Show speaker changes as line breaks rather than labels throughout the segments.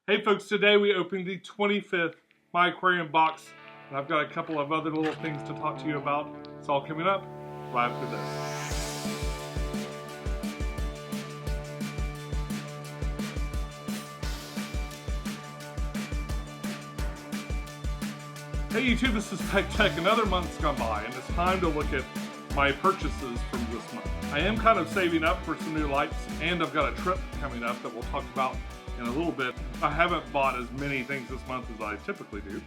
Hey folks, today we opened the 25th My Aquarium box, and I've got a couple of other little things to talk to you about. It's all coming up right after this. Hey YouTube, this is Pecktec. Another month's gone by, and it's time to look at my purchases from this month. I am kind of saving up for some new lights, and I've got a trip coming up that we'll talk about in a little bit. I haven't bought as many things this month as I typically do.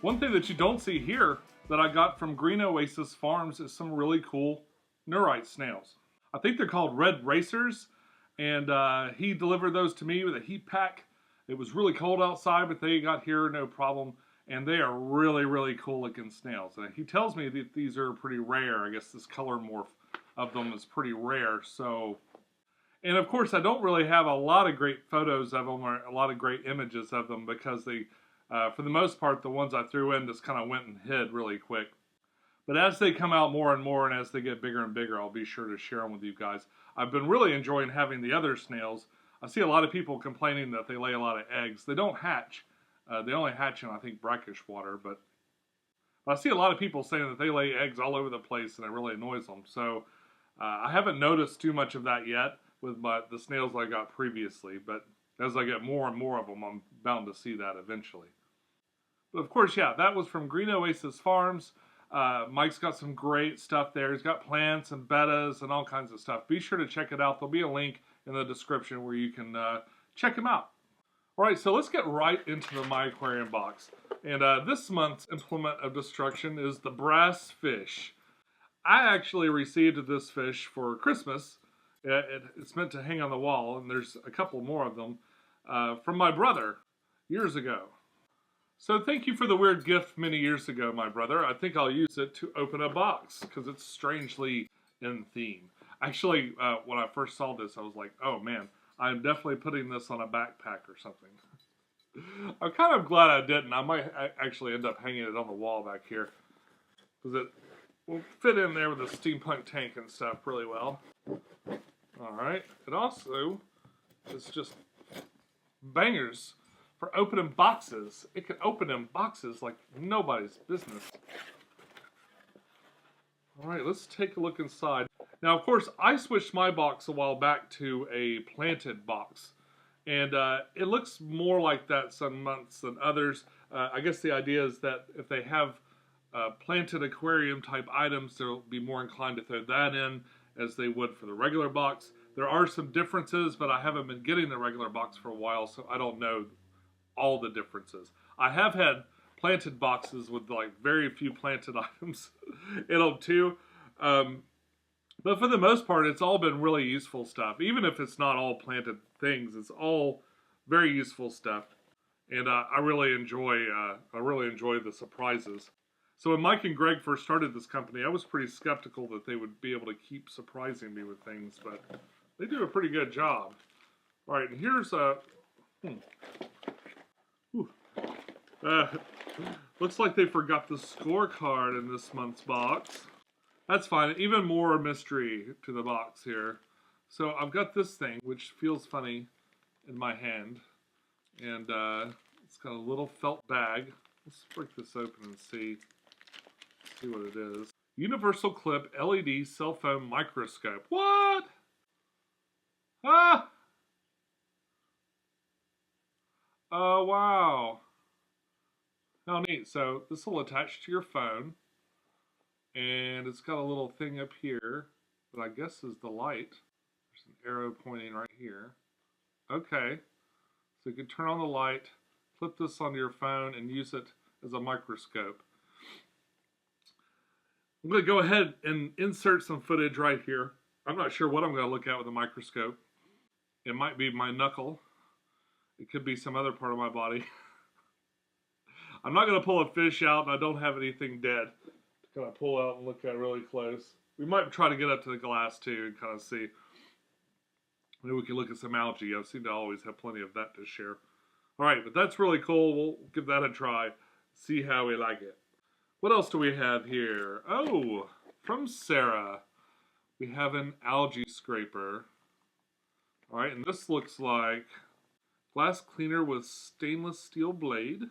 One thing that you don't see here that I got from Green Oasis Farms is some really cool Neurite snails. I think they're called red racers, and he delivered those to me with a heat pack. It was really cold outside, but they got here no problem, and they are really, really cool looking snails. And he tells me that these are pretty rare. I guess this color morph of them is pretty rare, so... And of course, I don't really have a lot of great photos of them or a lot of great images of them because they, for the most part, the ones I threw in just kind of went and hid really quick. But as they come out more and more and as they get bigger and bigger, I'll be sure to share them with you guys. I've been really enjoying having the other snails. I see a lot of people complaining that they lay a lot of eggs. They don't hatch. They only hatch in, I think, brackish water. But I see a lot of people saying that they lay eggs all over the place and it really annoys them. So I haven't noticed too much of that yet with the snails I got previously, but as I get more and more of them, I'm bound to see that eventually. But of course, yeah, that was from Green Oasis Farms. Mike's got some great stuff there. He's got plants and bettas and all kinds of stuff. Be sure to check it out. There'll be a link in the description where you can check him out. All right, so let's get right into the My Aquarium box. And this month's implement of destruction is the brass fish. I actually received this fish for Christmas. It's meant to hang on the wall, and there's a couple more of them from my brother years ago. So thank you for the weird gift many years ago, my brother. I think I'll use it to open a box because it's strangely in theme. Actually, when I first saw this, I was like, oh man, I'm definitely putting this on a backpack or something. I'm kind of glad I didn't. I might actually end up hanging it on the wall back here because it will fit in there with the steampunk tank and stuff really well. Alright, it also is just bangers for opening boxes. It can open in boxes like nobody's business. Alright, let's take a look inside. Now, of course, I switched my box a while back to a planted box. And it looks more like that some months than others. I guess the idea is that if they have planted aquarium type items, they'll be more inclined to throw that in as they would for the regular box. There are some differences, but I haven't been getting the regular box for a while, so I don't know all the differences. I have had planted boxes with like very few planted items in them too. But for the most part, it's all been really useful stuff. Even if it's not all planted things, it's all very useful stuff. And I really enjoy the surprises. So when Mike and Greg first started this company, I was pretty skeptical that they would be able to keep surprising me with things, but they do a pretty good job. All right, and here's a... looks like they forgot the scorecard in this month's box. That's fine. Even more mystery to the box here. So I've got this thing, which feels funny in my hand. And it's got a little felt bag. Let's break this open and see what it is. Universal Clip LED Cell Phone Microscope. What? Ah! Oh, wow. How neat. So this will attach to your phone. And it's got a little thing up here that I guess is the light. There's an arrow pointing right here. Okay. So you can turn on the light, flip this onto your phone, and use it as a microscope. I'm going to go ahead and insert some footage right here. I'm not sure what I'm going to look at with a microscope. It might be my knuckle. It could be some other part of my body. I'm not going to pull a fish out, and I don't have anything dead to kind of pull out and look at really close. We might try to get up to the glass too and kind of see. Maybe we can look at some algae. I seem to always have plenty of that to share. All right, but that's really cool. We'll give that a try. See how we like it. What else do we have here? Oh, from Sarah, we have an algae scraper. All right, and this looks like Glass cleaner with stainless steel blade.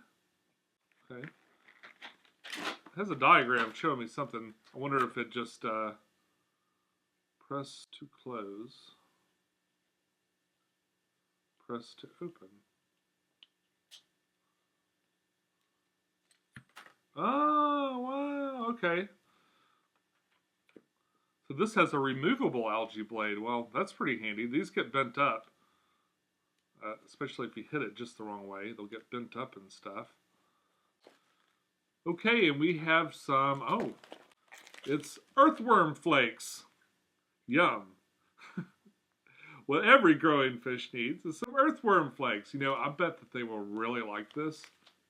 Okay. It has a diagram showing me something. I wonder if it just press to close, press to open. Oh, wow, okay. So this has a removable algae blade. Well, that's pretty handy. These get bent up, especially if you hit it just the wrong way. They'll get bent up and stuff. Okay, and we have some, oh, it's earthworm flakes. Yum. What every growing fish needs is some earthworm flakes. You know, I bet that they will really like this.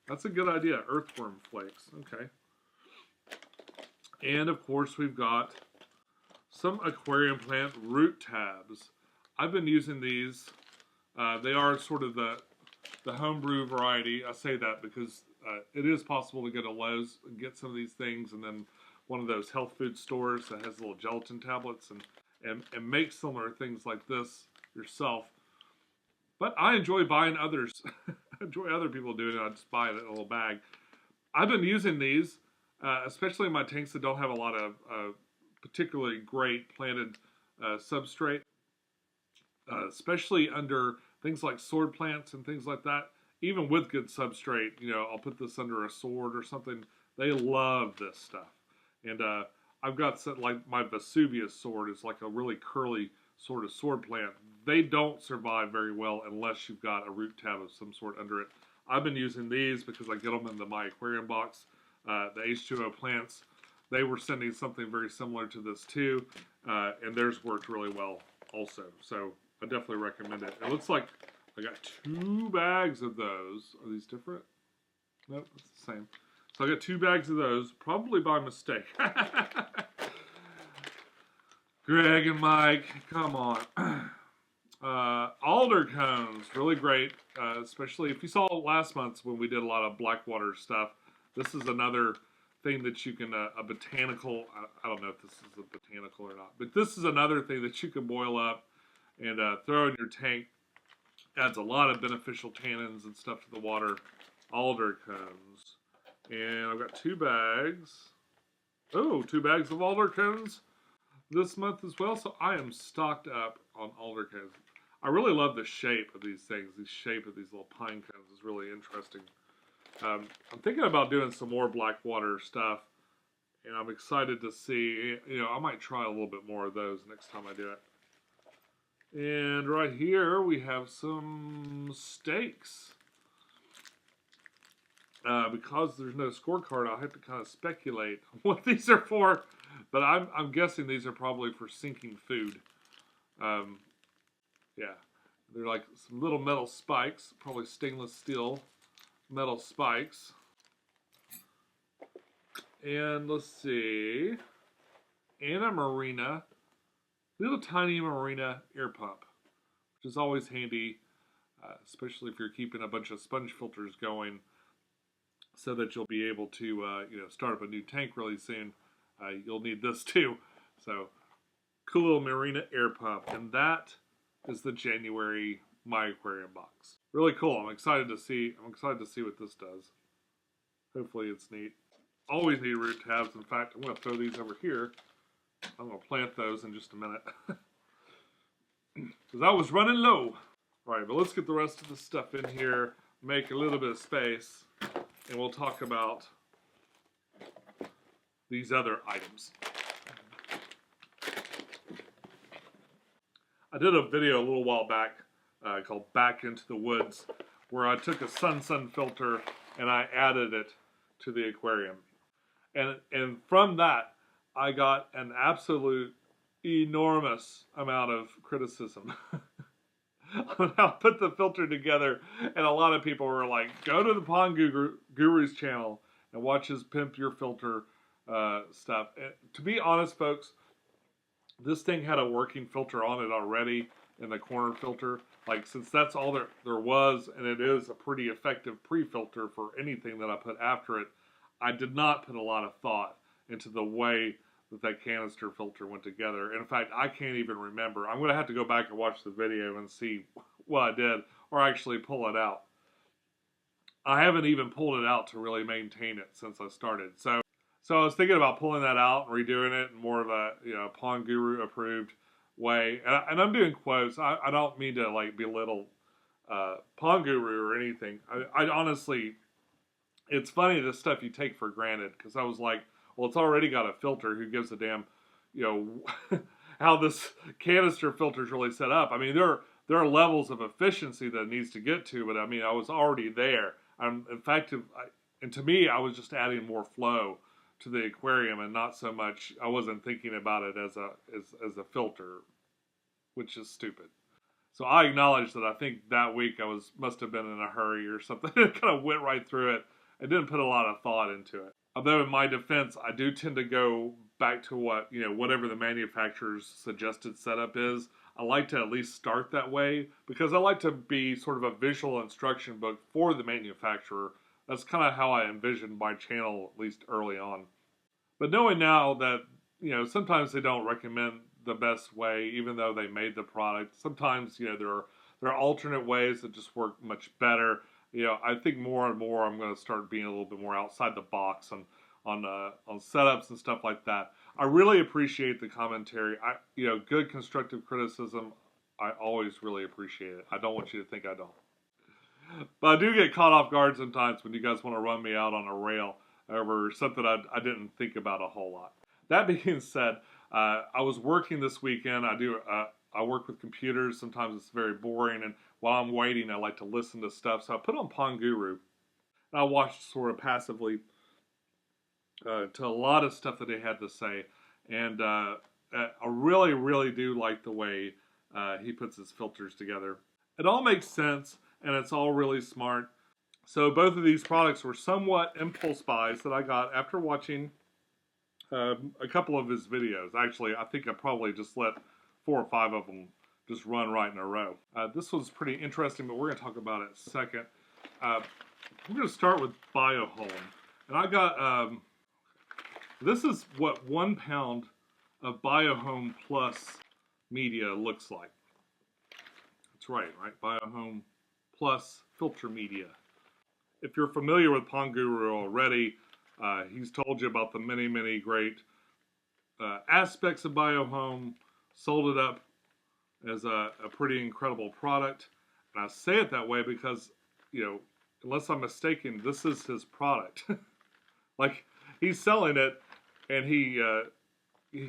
That's a good idea, earthworm flakes. Okay. And of course we've got some aquarium plant root tabs. I've been using these. They are sort of the homebrew variety. I say that because it is possible to go to Lowe's and get some of these things, and then one of those health food stores that has little gelatin tablets and make similar things like this yourself. But I enjoy buying others. I enjoy other people doing it. I just buy it in a little bag. I've been using these, especially in my tanks that don't have a lot of particularly great planted substrate, especially under things like sword plants and things like that. Even with good substrate, you know, I'll put this under a sword or something. They love this stuff. And I've got some, like my Vesuvius sword is like a really curly sort of sword plant. They don't survive very well unless you've got a root tab of some sort under it. I've been using these because I get them in my aquarium box. The H2O plants, they were sending something very similar to this too, and theirs worked really well also. So I definitely recommend it. It looks like I got 2 bags of those. Are these different? Nope, it's the same. So I got 2 bags of those, probably by mistake. Greg and Mike, come on. Alder cones, really great, especially if you saw last month when we did a lot of blackwater stuff. This is another thing that you can, a botanical, I don't know if this is a botanical or not, but this is another thing that you can boil up and throw in your tank. Adds a lot of beneficial tannins and stuff to the water. Alder cones. And I've got 2 bags. Oh, 2 bags of alder cones this month as well. So I am stocked up on alder cones. I really love the shape of these things. The shape of these little pine cones is really interesting. I'm thinking about doing some more blackwater stuff. And I'm excited to see, you know, I might try a little bit more of those next time I do it. And right here we have some steaks. Because there's no scorecard, I'll have to kind of speculate what these are for. But I'm guessing these are probably for sinking food. Yeah, they're like some little metal spikes, probably stainless steel metal spikes. And let's see, Anna Marina, little tiny Marina air pump, which is always handy, especially if you're keeping a bunch of sponge filters going, so that you'll be able to, you know, start up a new tank really soon. You'll need this too. So, cool little Marina air pump, and that is the January My Aquarium box. Really cool. I'm excited to see what this does. Hopefully, it's neat. Always need root tabs. In fact, I'm going to throw these over here. I'm going to plant those in just a minute. Because I was running low. Alright, but let's get the rest of the stuff in here. Make a little bit of space. And we'll talk about these other items. I did a video a little while back called Back into the Woods, where I took a Sun filter and I added it to the aquarium. And from that, I got an absolute enormous amount of criticism on how to put the filter together. And a lot of people were like, go to the Pond Guru's channel and watch his Pimp Your Filter stuff. And to be honest, folks, this thing had a working filter on it already in the corner filter. Like, since that's all there was, and it is a pretty effective pre-filter for anything that I put after it, I did not put a lot of thought into the way that canister filter went together. And in fact, I can't even remember. I'm going to have to go back and watch the video and see what I did, or actually pull it out. I haven't even pulled it out to really maintain it since I started. So I was thinking about pulling that out and redoing it in more of a, Pond Guru approved way. And I'm doing quotes. I don't mean to like belittle Pond Guru or anything. I honestly, it's funny the stuff you take for granted, because I was like, well, it's already got a filter. Who gives a damn, how this canister filter is really set up? I mean, there are levels of efficiency that it needs to get to, but I mean, I was already there. In fact, and to me, I was just adding more flow to the aquarium, and not so much. I wasn't thinking about it as a filter, which is stupid. So I acknowledge that I think that week I must have been in a hurry or something. It kind of went right through it. I didn't put a lot of thought into it. Although in my defense, I do tend to go back to whatever the manufacturer's suggested setup is. I like to at least start that way, because I like to be sort of a visual instruction book for the manufacturer. That's kind of how I envisioned my channel, at least early on. But knowing now that, sometimes they don't recommend the best way, even though they made the product. Sometimes, there are alternate ways that just work much better. I think more and more I'm going to start being a little bit more outside the box on setups and stuff like that. I really appreciate the commentary. Good constructive criticism, I always really appreciate it. I don't want you to think I don't. But I do get caught off guard sometimes when you guys want to run me out on a rail over something I didn't think about a whole lot. That being said, I was working this weekend. I work with computers. Sometimes it's very boring, and while I'm waiting, I like to listen to stuff. So I put on Pond Guru, and I watched sort of passively to a lot of stuff that they had to say, and I really, really do like the way he puts his filters together. It all makes sense, and it's all really smart. So both of these products were somewhat impulse buys that I got after watching a couple of his videos. Actually, I think I probably just let 4 or 5 of them just run right in a row. This was pretty interesting, but we're going to talk about it in a second. We're going to start with BioHome. And I got, this is what 1 pound of BioHome Plus media looks like. That's right? BioHome Plus filter media. If you're familiar with Pond Guru already, he's told you about the many, many great aspects of BioHome, sold it up as a pretty incredible product. And I say it that way because, unless I'm mistaken, this is his product. Like, he's selling it, and he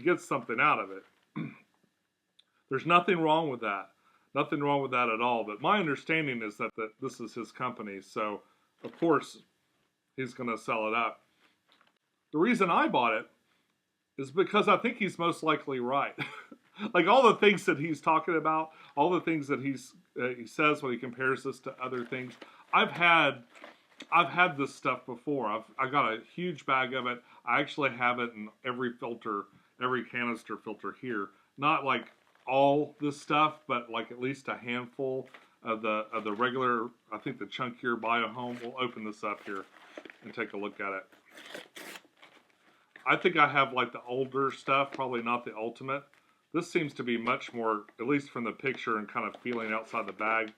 gets something out of it. There's nothing wrong with that. Nothing wrong with that at all. But my understanding is that this is his company, so of course he's going to sell it up. The reason I bought it is because I think he's most likely right. Like, all the things that he's talking about, all the things that he says when he compares this to other things. I've had this stuff before. I got a huge bag of it. I actually have it in every filter, every canister filter here. Not like all this stuff, but like at least a handful of the regular, I think the chunkier BioHome. We'll open this up here and take a look at it. I think I have like the older stuff, probably not the ultimate. This seems to be much more, at least from the picture and kind of feeling outside the bag,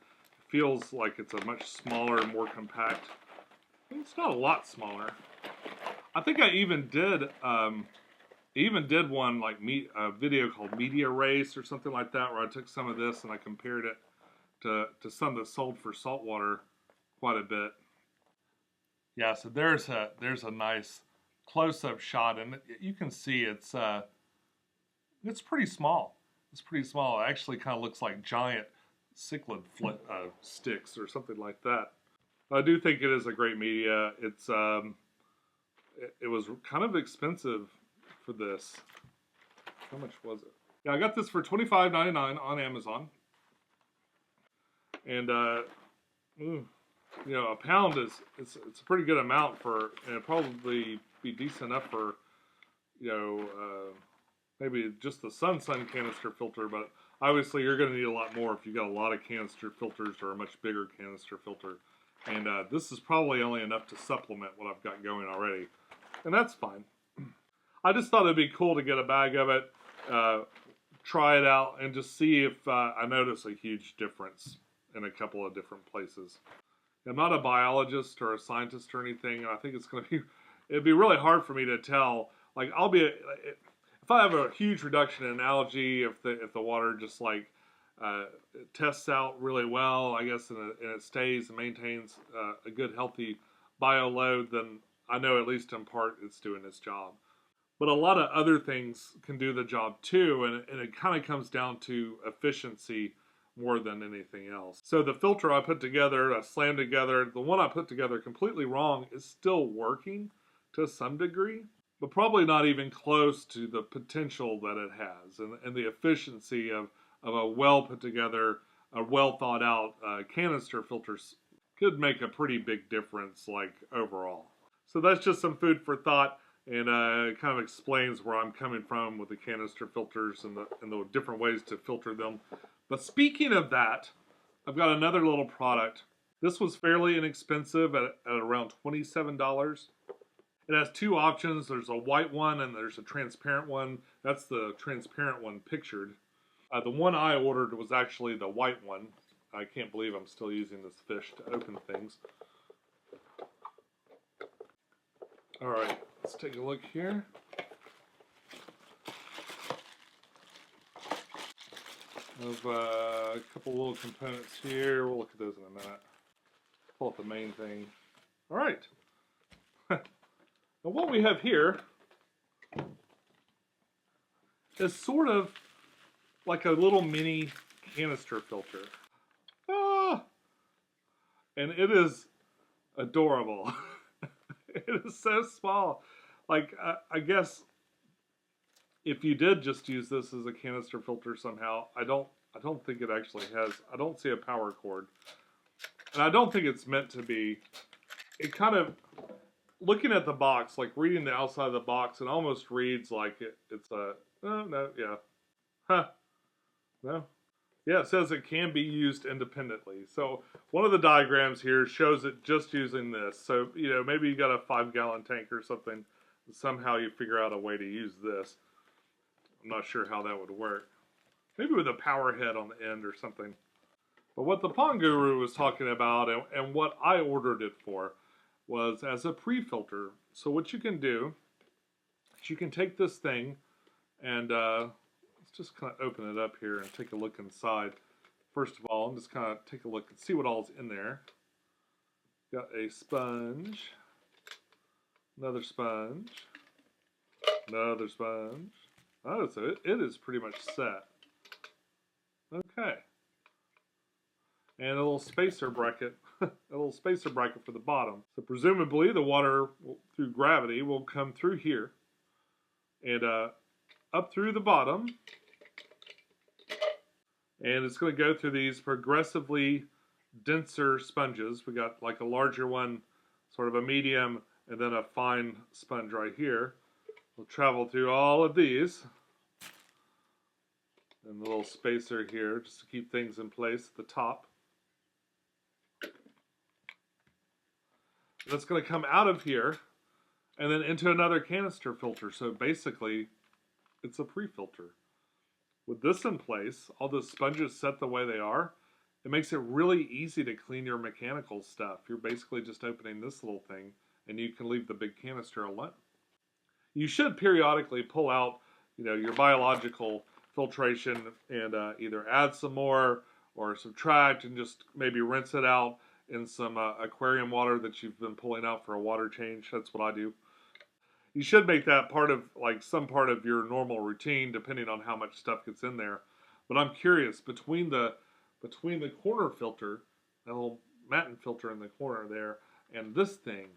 feels like it's a much smaller, more compact. It's not a lot smaller. I think I even did one like a video called Media Race or something like that, where I took some of this and I compared it to some that sold for saltwater quite a bit. Yeah, so there's a nice close-up shot, and you can see it's pretty small. It's pretty small. It actually kind of looks like giant cichlid sticks or something like that. I do think it is a great media. It's it was kind of expensive for this. How much was it? Yeah, I got this for $25.99 on Amazon. And a pound it's a pretty good amount for, and it'd probably be decent enough for, maybe just the Sun canister filter, but obviously you're going to need a lot more if you got a lot of canister filters or a much bigger canister filter. And this is probably only enough to supplement what I've got going already. And that's fine. I just thought it'd be cool to get a bag of it, try it out, and just see if I notice a huge difference. in a couple of different places. I'm not a biologist or a scientist or anything. I think it'd be really hard for me to tell. Like if I have a huge reduction in algae, if the water just like tests out really well, I guess, and it stays and maintains a good healthy bio load, then I know at least in part it's doing its job. But a lot of other things can do the job too, and it kind of comes down to efficiency more than anything else. So the filter I put together, I slammed together, the one I put together completely wrong is still working to some degree, but probably not even close to the potential that it has and the efficiency of a well put together, a well thought out canister filters could make a pretty big difference like overall. So that's just some food for thought. And it kind of explains where I'm coming from with the canister filters and the different ways to filter them. But speaking of that, I've got another little product. This was fairly inexpensive at around $27. It has two options. There's a white one and there's a transparent one. That's the transparent one pictured. The one I ordered was actually the white one. I can't believe I'm still using this fish to open things. All right, let's take a look here. I have a couple little components here. We'll look at those in a minute. Pull up the main thing. All right. Now what we have here is sort of like a little mini canister filter. Ah! And it is adorable. It is so small. Like, I guess if you did just use this as a canister filter somehow, I don't think it actually has, I don't see a power cord. And I don't think it's meant to be. It kind of, looking at the box, like reading the outside of the box, it almost reads like it's a, no, yeah. Huh. No. Yeah, it says it can be used independently. So one of the diagrams here shows it just using this. So, you know, maybe you got a 5-gallon tank or something. Somehow you figure out a way to use this. I'm not sure how that would work. Maybe with a power head on the end or something. But what the Pond Guru was talking about and what I ordered it for was as a pre-filter. So what you can do is you can take this thing and let's just kind of open it up here and take a look inside. First of all, just kind of take a look and see what all's in there. Got a sponge, another sponge, another sponge. Oh, so it is pretty much set. Okay. And a little spacer bracket, a little spacer bracket for the bottom. So presumably the water through gravity will come through here and up through the bottom. And it's going to go through these progressively denser sponges. We got like a larger one, sort of a medium, and then a fine sponge right here. We'll travel through all of these. And a little spacer here just to keep things in place at the top. And it's going to come out of here and then into another canister filter. So basically, it's a pre-filter. With this in place, all the sponges set the way they are, it makes it really easy to clean your mechanical stuff. You're basically just opening this little thing and you can leave the big canister alone. You should periodically pull out, you know, your biological filtration and either add some more or subtract and just maybe rinse it out in some aquarium water that you've been pulling out for a water change. That's what I do. You should make that part of, like, some part of your normal routine, depending on how much stuff gets in there. But I'm curious, between the corner filter, that little matin filter in the corner there, and this thing,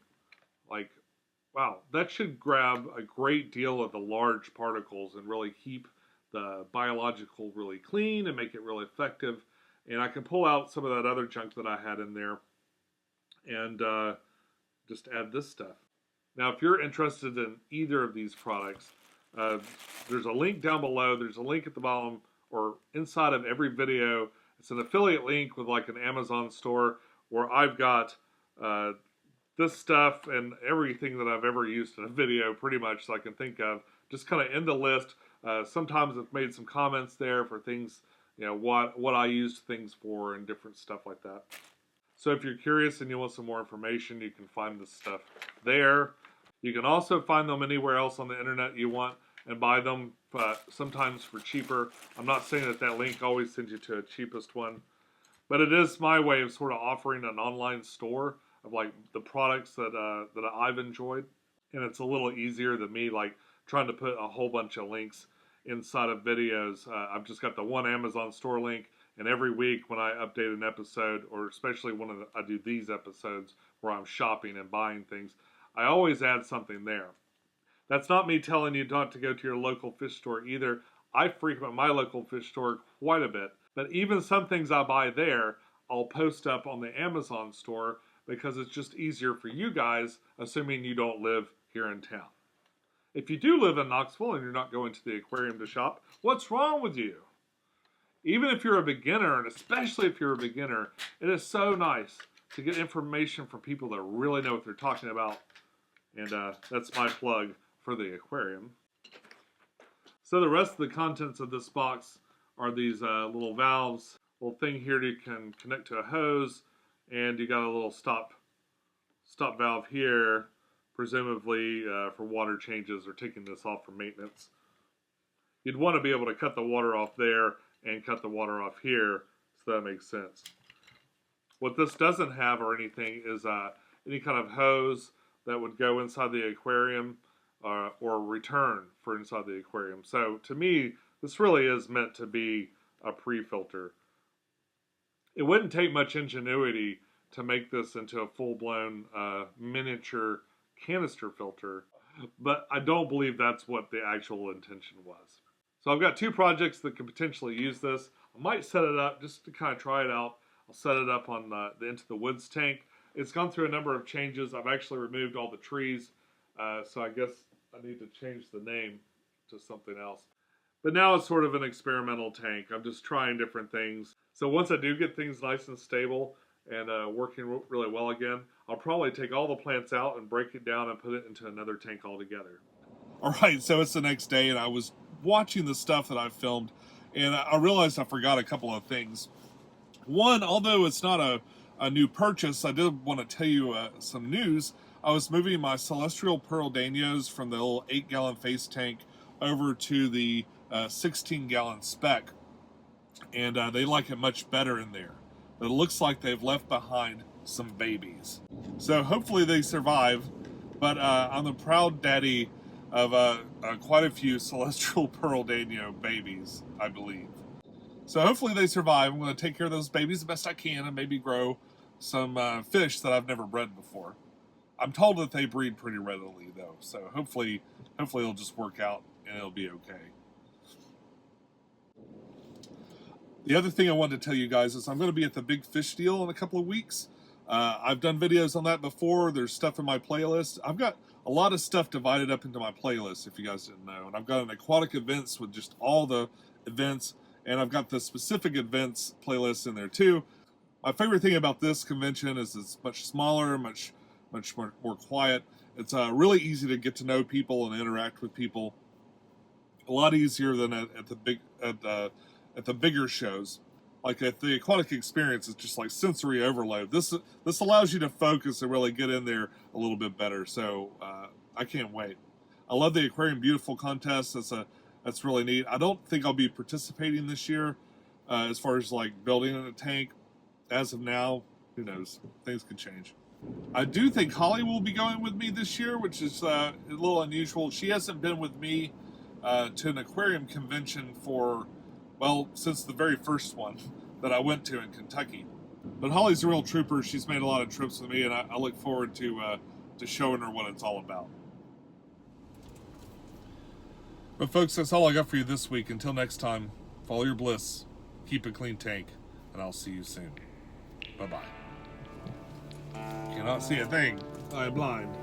like, wow, that should grab a great deal of the large particles and really keep the biological really clean and make it really effective. And I can pull out some of that other junk that I had in there and just add this stuff. Now, if you're interested in either of these products, there's a link down below. There's a link at the bottom or inside of every video. It's an affiliate link with like an Amazon store where I've got this stuff and everything that I've ever used in a video pretty much that I can think of. Just kind of in the list. Sometimes I've made some comments there for things, you know, what I use things for and different stuff like that. So if you're curious and you want some more information, you can find this stuff there. You can also find them anywhere else on the internet you want and buy them, sometimes for cheaper. I'm not saying that that link always sends you to the cheapest one, but it is my way of sort of offering an online store of like the products that I've enjoyed. And it's a little easier than me like trying to put a whole bunch of links inside of videos. I've just got the one Amazon store link, and every week when I update an episode, or especially when I do these episodes where I'm shopping and buying things, I always add something there. That's not me telling you not to go to your local fish store either. I frequent my local fish store quite a bit, but even some things I buy there, I'll post up on the Amazon store because it's just easier for you guys, assuming you don't live here in town. If you do live in Knoxville and you're not going to the aquarium to shop, what's wrong with you? Even if you're a beginner, and especially if you're a beginner, it is so nice to get information from people that really know what they're talking about. And that's my plug for the aquarium. So the rest of the contents of this box are these little valves, little thing here you can connect to a hose, and you got a little stop valve here, presumably for water changes or taking this off for maintenance. You'd want to be able to cut the water off there and cut the water off here, so that makes sense. What this doesn't have or anything is any kind of hose that would go inside the aquarium or return for inside the aquarium. So to me, this really is meant to be a pre-filter. It wouldn't take much ingenuity to make this into a full-blown miniature canister filter, but I don't believe that's what the actual intention was. So I've got two projects that could potentially use this. I might set it up just to kind of try it out. I'll set it up on the Into the Woods tank. It's gone through a number of changes. I've actually removed all the trees, so I guess I need to change the name to something else. But now it's sort of an experimental tank. I'm just trying different things. So once I do get things nice and stable and working really well again, I'll probably take all the plants out and break it down and put it into another tank altogether. All right, so it's the next day, and I was watching the stuff that I filmed, and I realized I forgot a couple of things. One, although it's not a new purchase, I did want to tell you some news. I was moving my celestial pearl danios from the little 8-gallon face tank over to the 16-gallon spec, and they like it much better in there. But it looks like they've left behind some babies. So hopefully they survive, but I'm the proud daddy of quite a few celestial pearl danio babies, I believe. So hopefully they survive. I'm going to take care of those babies the best I can and maybe grow some fish that I've never bred before. I'm told that they breed pretty readily though, so hopefully it'll just work out and it'll be okay. The other thing I wanted to tell you guys is I'm going to be at the Big Fish Deal in a couple of weeks. I've done videos on that before. There's stuff in my playlist. I've got a lot of stuff divided up into my playlist, if you guys didn't know. And I've got an aquatic events with just all the events, and I've got the specific events playlist in there too. My favorite thing about this convention is it's much smaller, much more quiet. It's really easy to get to know people and interact with people. A lot easier than at the bigger shows. Like at the Aquatic Experience, it's just like sensory overload. This allows you to focus and really get in there a little bit better. So I can't wait. I love the Aquarium Beautiful contest. That's really neat. I don't think I'll be participating this year as far as like building in a tank. As of now, who knows? Things could change. I do think Holly will be going with me this year, which is a little unusual. She hasn't been with me to an aquarium convention for, well, since the very first one that I went to in Kentucky. But Holly's a real trooper. She's made a lot of trips with me, and I look forward to showing her what it's all about. But folks, that's all I got for you this week. Until next time, follow your bliss, keep a clean tank, and I'll see you soon. Bye-bye. Cannot see a thing. I am blind.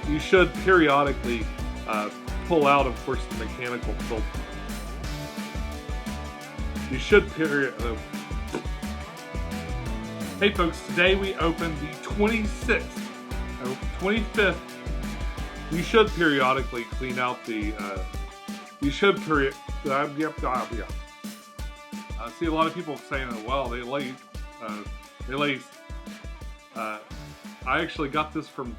You should periodically pull out, of course, the mechanical filter. should Hey folks, today we opened the 26th, 25th. You should periodically clean out the, I see a lot of people saying, well, they lazy. I actually got this from